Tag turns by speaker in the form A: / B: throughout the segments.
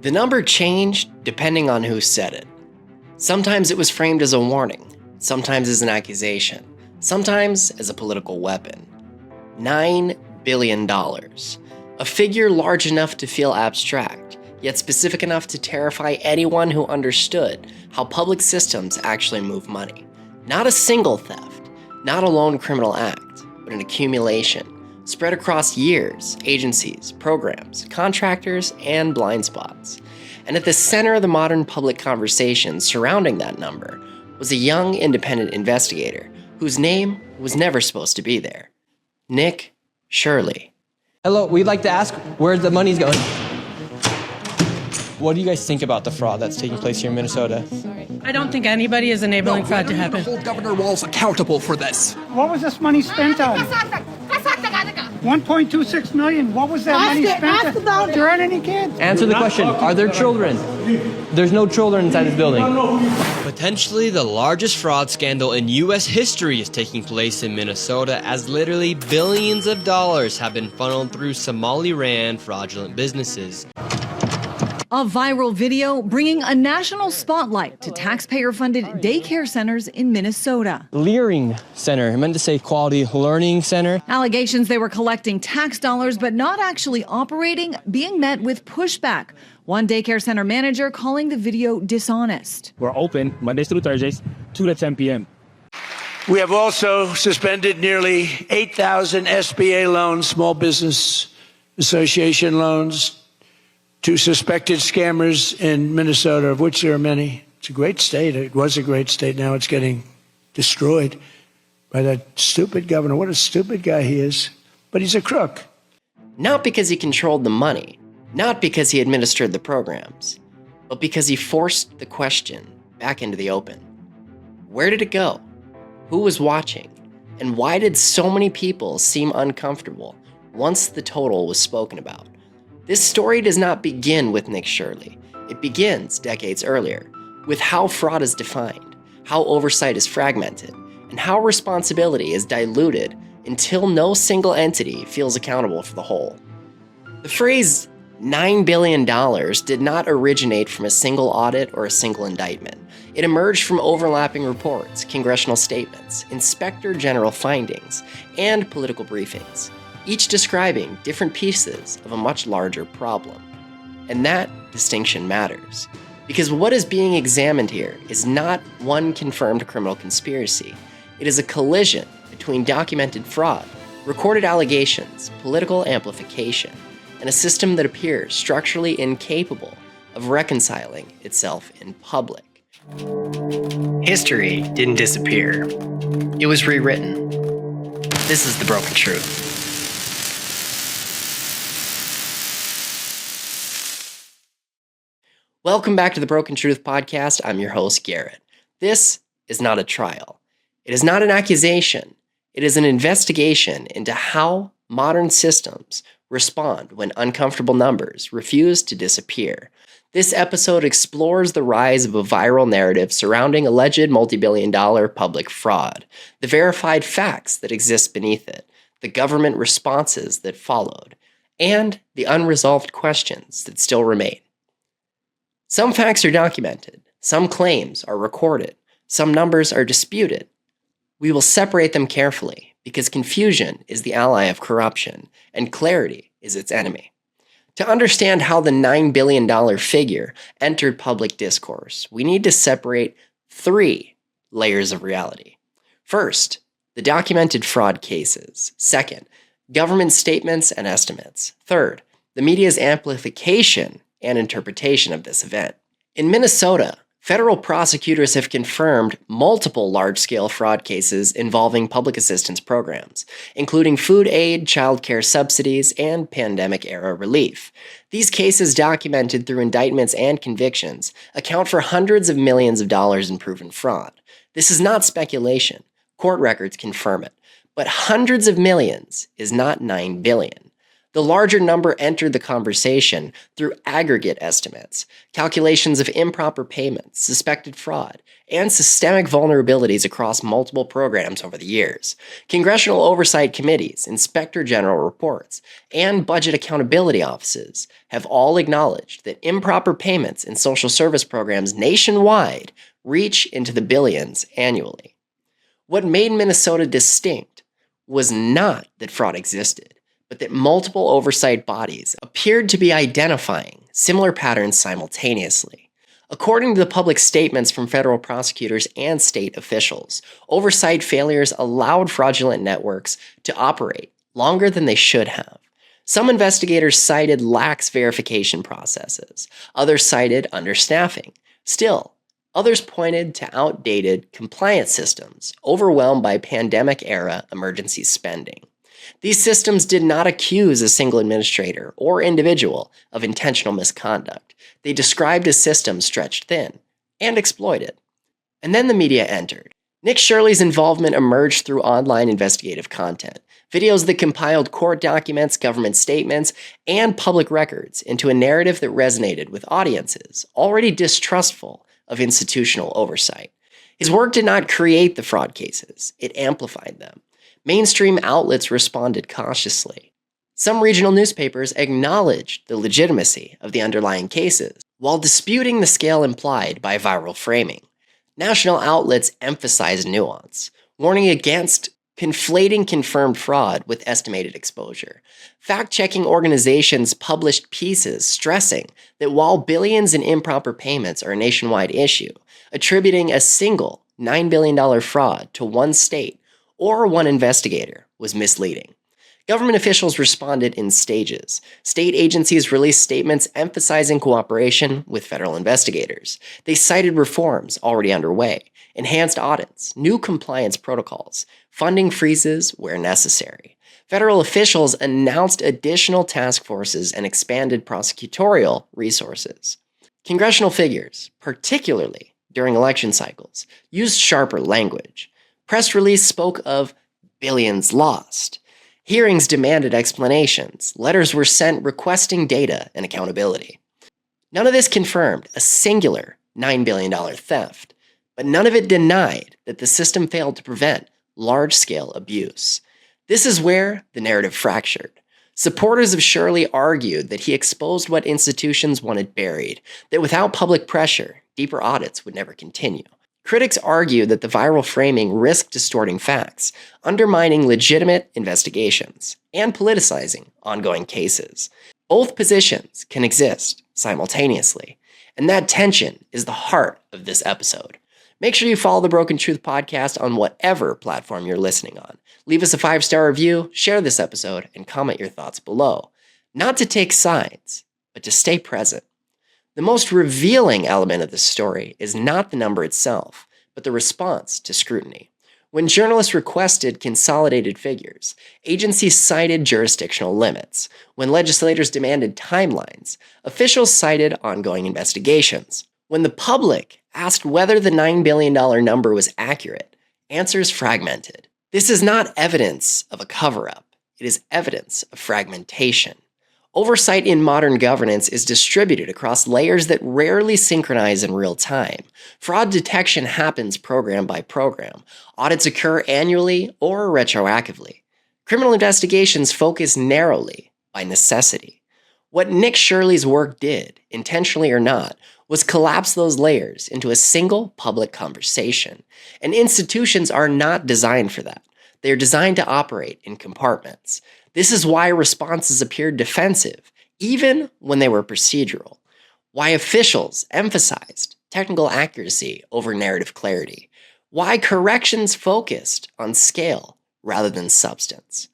A: The number changed depending on who said it. Sometimes it was framed as a warning, sometimes as an accusation, sometimes as a political weapon. $9 billion. A figure large enough to feel abstract, yet specific enough to terrify anyone who understood how public systems actually move money. Not a single theft, not a lone criminal act, but an accumulation spread across years, agencies, programs, contractors, and blind spots. And at the center of the modern public conversation surrounding that number was a young independent investigator whose name was never supposed to be there. Nick Shirley.
B: Hello, we'd like to ask where the money's going. What do you guys think about the fraud that's taking place here in Minnesota?
C: I don't think anybody is enabling fraud to happen.
D: Hold Governor Walz accountable for this.
E: What was this money spent on? 1.26 million. What was that money spent on? There aren't any kids.
B: Answer the question. Are there children? There's no children inside this building. Potentially the largest fraud scandal in U.S. history is taking place in Minnesota as literally billions of dollars have been funneled through Somali-ran fraudulent businesses.
F: A viral video bringing a national spotlight to taxpayer-funded daycare centers in Minnesota.
B: Leering Center, I meant to say Quality Learning Center.
F: Allegations they were collecting tax dollars but not actually operating, being met with pushback. One daycare center manager calling the video dishonest.
G: We're open Mondays through Thursdays, 2 to 10 p.m.
H: We have also suspended nearly 8,000 SBA loans, Small Business Association loans, to suspected scammers in Minnesota, of which there are many. It's a great state. It was a great state. Now it's getting destroyed by that stupid governor. What a stupid guy he is. But he's a crook.
A: Not because he controlled the money, not because he administered the programs, but because he forced the question back into the open. Where did it go? Who was watching? And why did so many people seem uncomfortable once the total was spoken about? This story does not begin with Nick Shirley. It begins decades earlier, with how fraud is defined, how oversight is fragmented, and how responsibility is diluted until no single entity feels accountable for the whole. The phrase $9 billion did not originate from a single audit or a single indictment. It emerged from overlapping reports, congressional statements, inspector general findings, and political briefings, each describing different pieces of a much larger problem. And that distinction matters, because what is being examined here is not one confirmed criminal conspiracy. It is a collision between documented fraud, recorded allegations, political amplification, and a system that appears structurally incapable of reconciling itself in public. History didn't disappear. It was rewritten. This is The Broken Truth. Welcome back to the Broken Truth Podcast. I'm your host, Garrett. This is not a trial. It is not an accusation. It is an investigation into how modern systems respond when uncomfortable numbers refuse to disappear. This episode explores the rise of a viral narrative surrounding alleged multi-billion-dollar public fraud, the verified facts that exist beneath it, the government responses that followed, and the unresolved questions that still remain. Some facts are documented, some claims are recorded, some numbers are disputed. We will separate them carefully because confusion is the ally of corruption and clarity is its enemy. To understand how the $9 billion figure entered public discourse, we need to separate three layers of reality. First, the documented fraud cases. Second, government statements and estimates. Third, the media's amplification and interpretation of this event. In Minnesota, federal prosecutors have confirmed multiple large-scale fraud cases involving public assistance programs, including food aid, child care subsidies, and pandemic-era relief. These cases, documented through indictments and convictions, account for hundreds of millions of dollars in proven fraud. This is not speculation. Court records confirm it. But hundreds of millions is not $9 billion. The larger number entered the conversation through aggregate estimates, calculations of improper payments, suspected fraud, and systemic vulnerabilities across multiple programs over the years. Congressional oversight committees, inspector general reports, and budget accountability offices have all acknowledged that improper payments in social service programs nationwide reach into the billions annually. What made Minnesota distinct was not that fraud existed, but that multiple oversight bodies appeared to be identifying similar patterns simultaneously. According to the public statements from federal prosecutors and state officials, oversight failures allowed fraudulent networks to operate longer than they should have. Some investigators cited lax verification processes. Others cited understaffing. Still, others pointed to outdated compliance systems, overwhelmed by pandemic-era emergency spending. These systems did not accuse a single administrator or individual of intentional misconduct. They described a system stretched thin and exploited. And then the media entered. Nick Shirley's involvement emerged through online investigative content, videos that compiled court documents, government statements, and public records into a narrative that resonated with audiences already distrustful of institutional oversight. His work did not create the fraud cases, it amplified them. Mainstream outlets responded cautiously. Some regional newspapers acknowledged the legitimacy of the underlying cases, while disputing the scale implied by viral framing. National outlets emphasized nuance, warning against conflating confirmed fraud with estimated exposure. Fact-checking organizations published pieces stressing that while billions in improper payments are a nationwide issue, attributing a single $9 billion fraud to one state or one investigator was misleading. Government officials responded in stages. State agencies released statements emphasizing cooperation with federal investigators. They cited reforms already underway, enhanced audits, new compliance protocols, funding freezes where necessary. Federal officials announced additional task forces and expanded prosecutorial resources. Congressional figures, particularly during election cycles, used sharper language. Press release spoke of billions lost. Hearings demanded explanations. Letters were sent requesting data and accountability. None of this confirmed a singular $9 billion theft, but none of it denied that the system failed to prevent large-scale abuse. This is where the narrative fractured. Supporters of Shirley argued that he exposed what institutions wanted buried, that without public pressure, deeper audits would never continue. Critics argue that the viral framing risked distorting facts, undermining legitimate investigations, and politicizing ongoing cases. Both positions can exist simultaneously, and that tension is the heart of this episode. Make sure you follow the Broken Truth podcast on whatever platform you're listening on. Leave us a 5-star review, share this episode, and comment your thoughts below. Not to take sides, but to stay present. The most revealing element of this story is not the number itself, but the response to scrutiny. When journalists requested consolidated figures, agencies cited jurisdictional limits. When legislators demanded timelines, officials cited ongoing investigations. When the public asked whether the $9 billion number was accurate, answers fragmented. This is not evidence of a cover-up. It is evidence of fragmentation. Oversight in modern governance is distributed across layers that rarely synchronize in real time. Fraud detection happens program by program. Audits occur annually or retroactively. Criminal investigations focus narrowly by necessity. What Nick Shirley's work did, intentionally or not, was collapse those layers into a single public conversation. And institutions are not designed for that. They are designed to operate in compartments. This is why responses appeared defensive, even when they were procedural. Why officials emphasized technical accuracy over narrative clarity. Why corrections focused on scale rather than substance.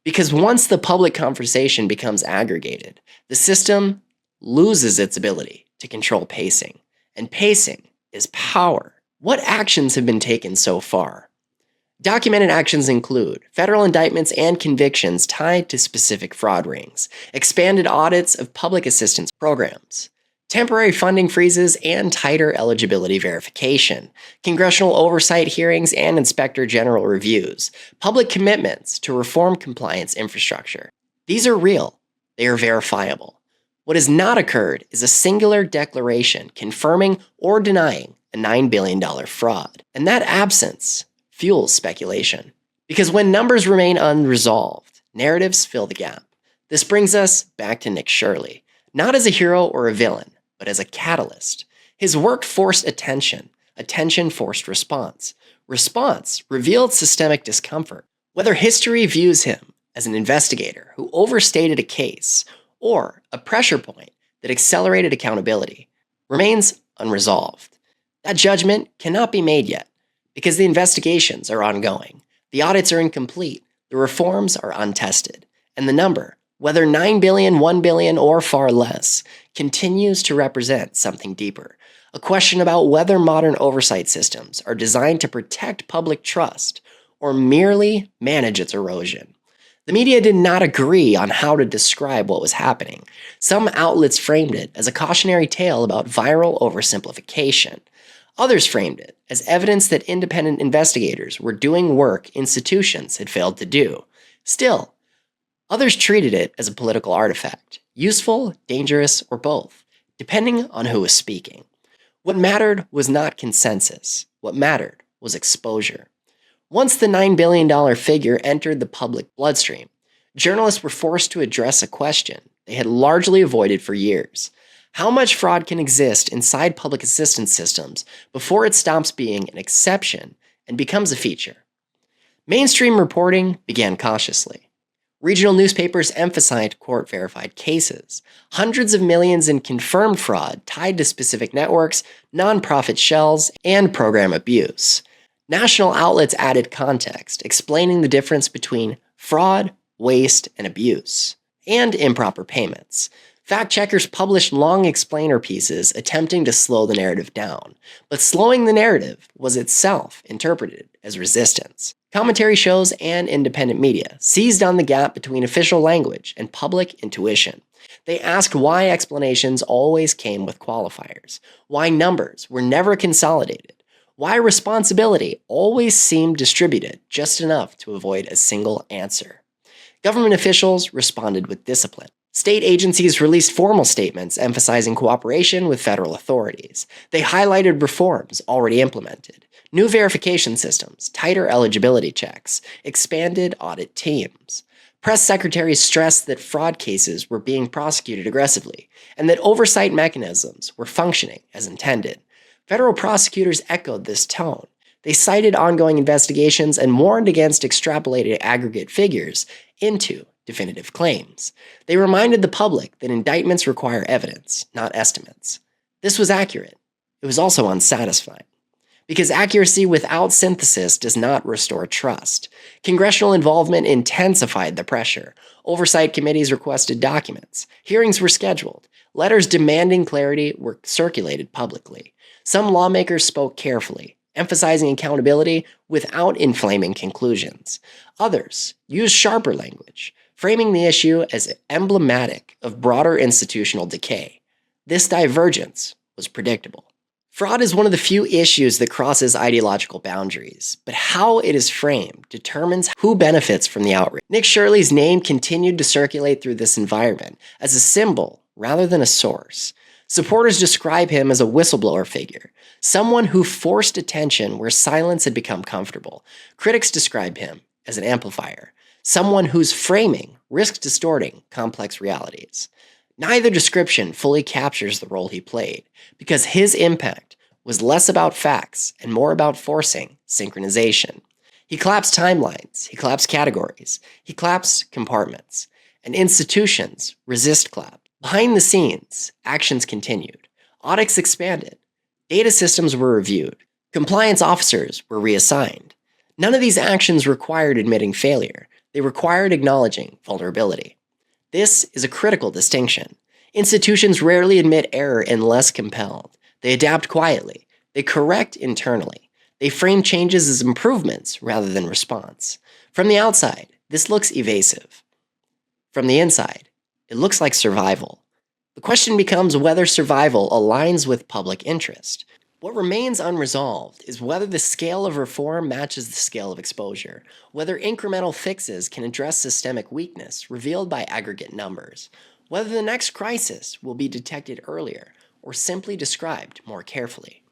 A: Because once the public conversation becomes aggregated, the system loses its ability to control pacing. And pacing is power. What actions have been taken so far? Documented actions include federal indictments and convictions tied to specific fraud rings, expanded audits of public assistance programs, temporary funding freezes and tighter eligibility verification, congressional oversight hearings and inspector general reviews, public commitments to reform compliance infrastructure. These are real, They are verifiable. What has not occurred is a singular declaration confirming or denying a $9 billion fraud. And that absence fuels speculation. Because when numbers remain unresolved, narratives fill the gap. This brings us back to Nick Shirley, not as a hero or a villain, but as a catalyst. His work forced attention. Attention forced response. Response revealed systemic discomfort. Whether history views him as an investigator who overstated a case or a pressure point that accelerated accountability remains unresolved. That judgment cannot be made yet because the investigations are ongoing, the audits are incomplete, the reforms are untested, and the number, whether 9 billion, 1 billion, or far less, continues to represent something deeper. A question about whether modern oversight systems are designed to protect public trust or merely manage its erosion. The media did not agree on how to describe what was happening. Some outlets framed it as a cautionary tale about viral oversimplification. Others framed it as evidence that independent investigators were doing work institutions had failed to do. Still, others treated it as a political artifact, useful, dangerous, or both, depending on who was speaking. What mattered was not consensus. What mattered was exposure. Once the $9 billion figure entered the public bloodstream, journalists were forced to address a question they had largely avoided for years. How much fraud can exist inside public assistance systems before it stops being an exception and becomes a feature? Mainstream reporting began cautiously. Regional newspapers emphasized court-verified cases, hundreds of millions in confirmed fraud tied to specific networks, nonprofit shells, and program abuse. National outlets added context, explaining the difference between fraud, waste, and abuse, and improper payments. Fact-checkers published long explainer pieces attempting to slow the narrative down, but slowing the narrative was itself interpreted as resistance. Commentary shows and independent media seized on the gap between official language and public intuition. They asked why explanations always came with qualifiers, why numbers were never consolidated, why responsibility always seemed distributed just enough to avoid a single answer. Government officials responded with discipline. State agencies released formal statements emphasizing cooperation with federal authorities. They highlighted reforms already implemented, new verification systems, tighter eligibility checks, expanded audit teams. Press secretaries stressed that fraud cases were being prosecuted aggressively and that oversight mechanisms were functioning as intended. Federal prosecutors echoed this tone. They cited ongoing investigations and warned against extrapolating aggregate figures into definitive claims. They reminded the public that indictments require evidence, not estimates. This was accurate. It was also unsatisfying. Because accuracy without synthesis does not restore trust. Congressional involvement intensified the pressure. Oversight committees requested documents. Hearings were scheduled. Letters demanding clarity were circulated publicly. Some lawmakers spoke carefully, emphasizing accountability without inflaming conclusions. Others used sharper language, framing the issue as emblematic of broader institutional decay. This divergence was predictable. Fraud is one of the few issues that crosses ideological boundaries, but how it is framed determines who benefits from the outrage. Nick Shirley's name continued to circulate through this environment as a symbol rather than a source. Supporters describe him as a whistleblower figure, someone who forced attention where silence had become comfortable. Critics describe him as an amplifier, someone whose framing risks distorting complex realities. Neither description fully captures the role he played, because his impact was less about facts and more about forcing synchronization. He collapsed timelines, he collapsed categories, he collapsed compartments, and institutions resist collapse. Behind the scenes, actions continued. Audits expanded. Data systems were reviewed. Compliance officers were reassigned. None of these actions required admitting failure. They required acknowledging vulnerability. This is a critical distinction. Institutions rarely admit error unless compelled. They adapt quietly. They correct internally. They frame changes as improvements rather than response. From the outside, this looks evasive. From the inside, it looks like survival. The question becomes whether survival aligns with public interest. What remains unresolved is whether the scale of reform matches the scale of exposure, whether incremental fixes can address systemic weakness revealed by aggregate numbers, whether the next crisis will be detected earlier or simply described more carefully.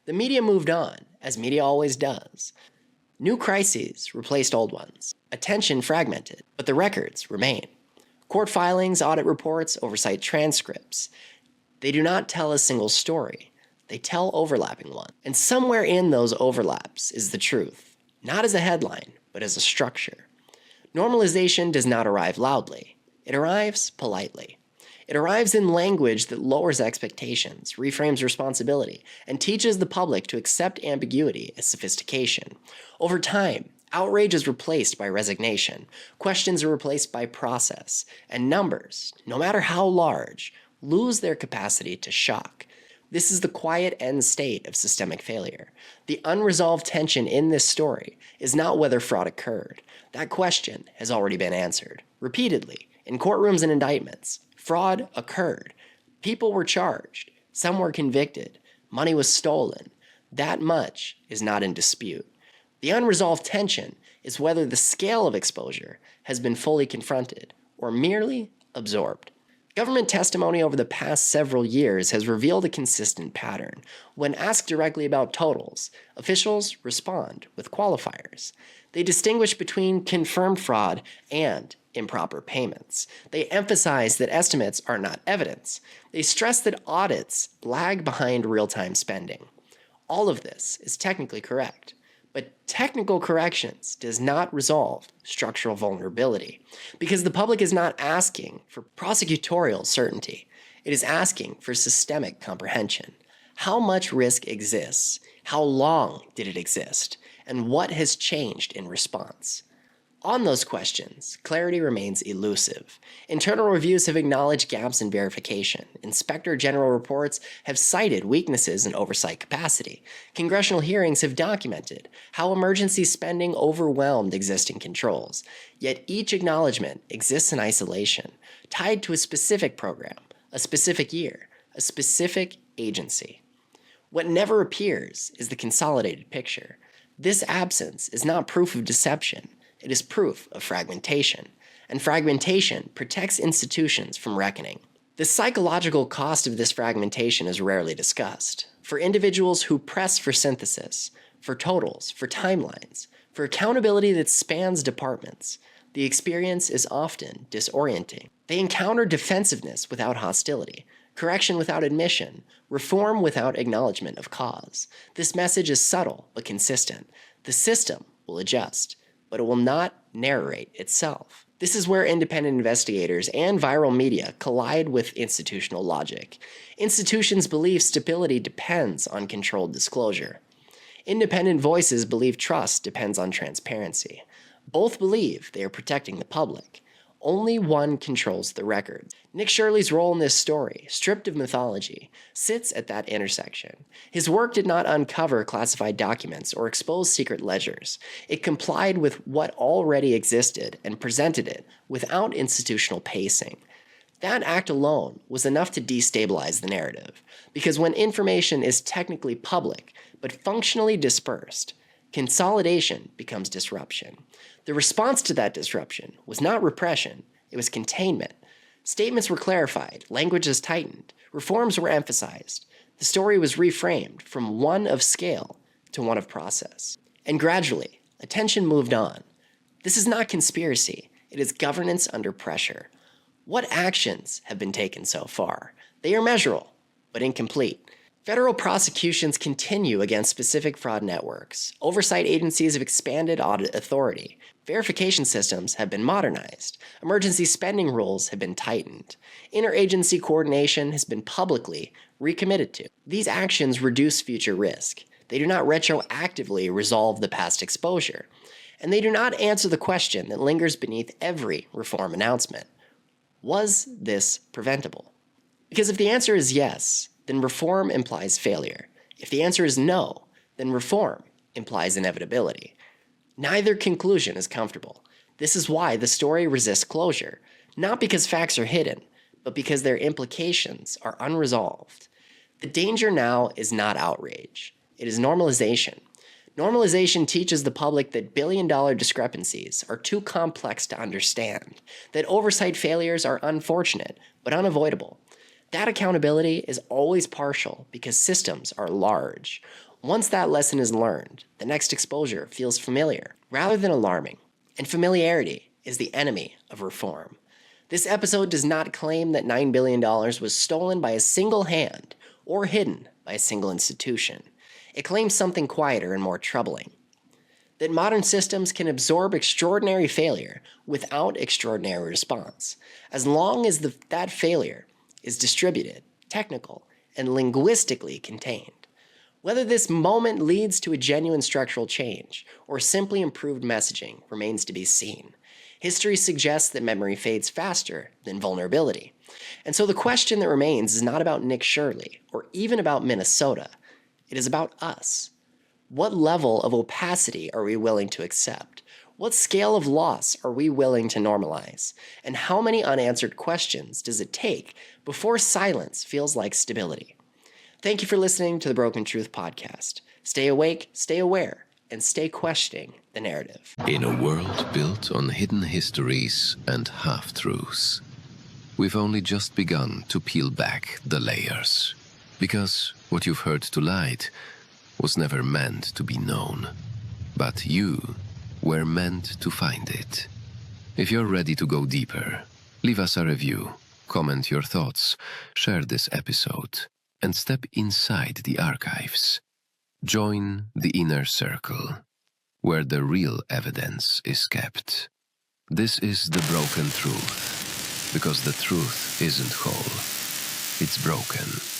A: The media moved on, as media always does. New crises replaced old ones. Attention fragmented, but the records remain. Court filings, audit reports, oversight transcripts. They do not tell a single story. They tell overlapping ones. And somewhere in those overlaps is the truth, not as a headline, but as a structure. Normalization does not arrive loudly. It arrives politely. It arrives in language that lowers expectations, reframes responsibility, and teaches the public to accept ambiguity as sophistication. Over time, outrage is replaced by resignation, questions are replaced by process, and numbers, no matter how large, lose their capacity to shock. This is the quiet end state of systemic failure. The unresolved tension in this story is not whether fraud occurred. That question has already been answered. Repeatedly, in courtrooms and indictments, fraud occurred. People were charged. Some were convicted. Money was stolen. That much is not in dispute. The unresolved tension is whether the scale of exposure has been fully confronted or merely absorbed. Government testimony over the past several years has revealed a consistent pattern. When asked directly about totals, officials respond with qualifiers. They distinguish between confirmed fraud and improper payments. They emphasize that estimates are not evidence. They stress that audits lag behind real-time spending. All of this is technically correct. But technical corrections does not resolve structural vulnerability because the public is not asking for prosecutorial certainty. It is asking for systemic comprehension. How much risk exists? How long did it exist? And what has changed in response? On those questions, clarity remains elusive. Internal reviews have acknowledged gaps in verification. Inspector General reports have cited weaknesses in oversight capacity. Congressional hearings have documented how emergency spending overwhelmed existing controls. Yet each acknowledgement exists in isolation, tied to a specific program, a specific year, a specific agency. What never appears is the consolidated picture. This absence is not proof of deception. It is proof of fragmentation, and fragmentation protects institutions from reckoning. The psychological cost of this fragmentation is rarely discussed. For individuals who press for synthesis, for totals, for timelines, for accountability that spans departments, the experience is often disorienting. They encounter defensiveness without hostility, correction without admission, reform without acknowledgement of cause. This message is subtle but consistent. The system will adjust, but it will not narrate itself. This is where independent investigators and viral media collide with institutional logic. Institutions believe stability depends on controlled disclosure. Independent voices believe trust depends on transparency. Both believe they are protecting the public. Only one controls the records. Nick Shirley's role in this story, stripped of mythology, sits at that intersection. His work did not uncover classified documents or expose secret ledgers. It complied with what already existed and presented it without institutional pacing. That act alone was enough to destabilize the narrative, because when information is technically public but functionally dispersed, consolidation becomes disruption. The response to that disruption was not repression, it was containment. Statements were clarified, language was tightened, reforms were emphasized. The story was reframed from one of scale to one of process. And gradually, attention moved on. This is not conspiracy, it is governance under pressure. What actions have been taken so far? They are measurable, but incomplete. Federal prosecutions continue against specific fraud networks. Oversight agencies have expanded audit authority. Verification systems have been modernized. Emergency spending rules have been tightened. Interagency coordination has been publicly recommitted to. These actions reduce future risk. They do not retroactively resolve the past exposure. And they do not answer the question that lingers beneath every reform announcement. Was this preventable? Because if the answer is yes, then reform implies failure. If the answer is no, then reform implies inevitability. Neither conclusion is comfortable. This is why the story resists closure, not because facts are hidden, but because their implications are unresolved. The danger now is not outrage. It is normalization. Normalization teaches the public that billion-dollar discrepancies are too complex to understand, that oversight failures are unfortunate but unavoidable. That accountability is always partial because systems are large. Once that lesson is learned, the next exposure feels familiar rather than alarming, and familiarity is the enemy of reform. This episode does not claim that $9 billion was stolen by a single hand or hidden by a single institution. It claims something quieter and more troubling. That modern systems can absorb extraordinary failure without extraordinary response, as long as that failure is distributed, technical, and linguistically contained. Whether this moment leads to a genuine structural change or simply improved messaging remains to be seen. History suggests that memory fades faster than vulnerability. And so the question that remains is not about Nick Shirley or even about Minnesota. It is about us. What level of opacity are we willing to accept? What scale of loss are we willing to normalize? And how many unanswered questions does it take before silence feels like stability? Thank you for listening to the Broken Truth Podcast. Stay awake, stay aware, and stay questioning the narrative.
I: In a world built on hidden histories and half-truths, we've only just begun to peel back the layers. Because what you've heard tonight was never meant to be known, but you were meant to find it. If you're ready to go deeper, leave us a review, comment your thoughts, share this episode, and step inside the archives. Join the inner circle, where the real evidence is kept. This is the broken truth, because the truth isn't whole, it's broken.